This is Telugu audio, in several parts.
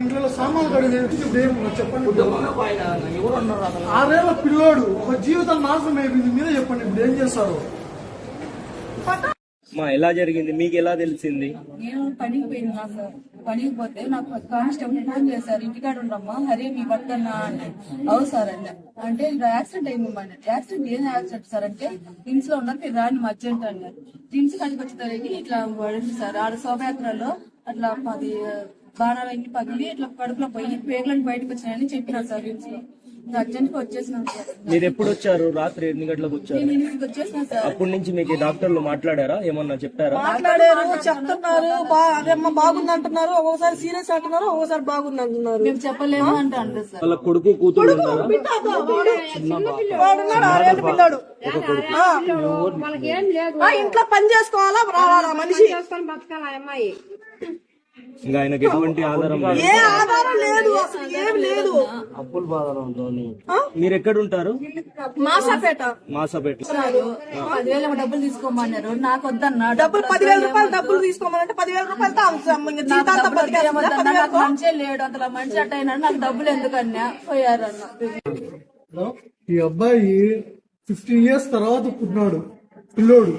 ఇంట్లో సామాన్లు కడిగి చెప్పండి. 6 ఏళ్ల పిల్లోడు ఒక జీవితం నాశనం అయిపోయింది. మీరే చెప్పండి, ఇప్పుడు ఏం చేస్తారు? ఎలా జరిగింది, మీకు ఎలా తెలిసింది? నేను పనికి పోయినా సార్. పనికి పోతే నాకు కానిస్టేబుల్ ఫోన్ చేశారు, ఇంటికాడ ఉండమ్మా హరి మీ భర్త అంటే. అవు సార్ అంటే యాక్సిడెంట్ అయిందమ్మా. యాక్సిడెంట్ ఏం యాక్సిడెంట్ సార్ అంటే టిమ్స్ లో ఉన్నారు, మీరు రాని అర్జెంట్ అన్నారు. టిమ్స్ కడికి వచ్చేసరికి ఇట్లా పడింది సార్. ఆడ శోభయాత్రలో అట్లా 10 బాణాలన్నీ పగిలి ఇట్లా కడుపులో పోయి పేగులను బయటకు వచ్చినాయని చెప్పినారు సార్. టిమ్స్ లో అర్జెంట్ గా వచ్చేసినాం సార్. మీరు ఎప్పుడు వచ్చారు? రాత్రి ఎన్ని గంటలకు వచ్చారు? నేను ఇంటికి వచ్చేసినా సార్. అప్పటి నుంచి మీకు డాక్టర్లు మాట్లాడారా, ఏమన్నా చెప్పారా? మాట్లాడారు, చెప్తున్నారు. అదేమ్మా బాగుంది అంటున్నారు, ఒక్కోసారి సీరియస్ అంటున్నారు, ఒక్కోసారి బాగుంది అంటున్నారు. మేము చెప్పలేము అంటే సార్. వాళ్ళ కొడుకు కూతురు వాడున్నాడు 6 ఏళ్ళ పిల్లాడు. ఇంట్లో పని చేసుకోవాలా, రావాలా మనిషి. ఇంకా ఆయనకి ఎటువంటి ఆధారం ఏ ఆధారం లేదు, అసలు ఏమి లేదు. అప్పుల బాధలో ఉంటుంది. మీరు ఎక్కడ ఉంటారు? మాసాపేట. 10,000 డబ్బులు తీసుకోమన్నారు, నాకు వద్దన్నా. డబ్బులు 10,000 రూపాయలు డబ్బులు తీసుకోమనంటే 10,000 రూపాయలతో నాకు మంచి లేడు, అంతలా మంచి అట్ట అయినా నాకు డబ్బులు ఎందుకన్నా పోయారన్న. ఈ అబ్బాయి 15 ఇయర్స్ తర్వాత పుట్టినాడు పిల్లోడు.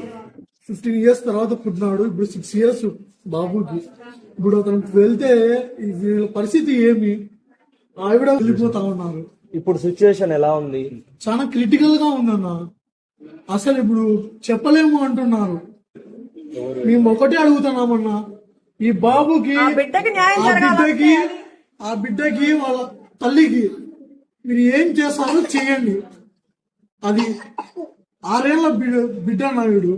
15 ఇయర్స్ తర్వాత పుట్టినాడు. ఇప్పుడు 6 ఇయర్స్ బాబుకి. ఇప్పుడు అతనికి వెళ్తే వీళ్ళ పరిస్థితి ఏమి? ఆవిడ వెళ్ళిపోతా ఉన్నారు. ఇప్పుడు సిచ్యువేషన్ ఎలా ఉంది? చాలా క్రిటికల్ గా ఉందన్న. అసలు ఇప్పుడు చెప్పలేము అంటున్నారు. మేము ఒకటే అడుగుతున్నామన్నా, ఈ బాబుకి ఆ బిడ్డకి వాళ్ళ తల్లికి మీరు ఏం చేస్తారో చేయండి. అది 6 ఏళ్ల బిడ్డ నాయుడు,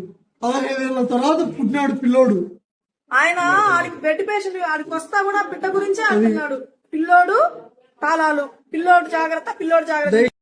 15 ఏళ్ల తర్వాత పుట్టినాడు పిల్లోడు. ఆయన ఆడికి బెడ్ పేషెంట్, ఆడికి వస్తా కూడా బిడ్డ గురించే అంటున్నాడు. పిల్లోడు తాళాలు, పిల్లోడు జాగ్రత్త, పిల్లోడు జాగ్రత్త.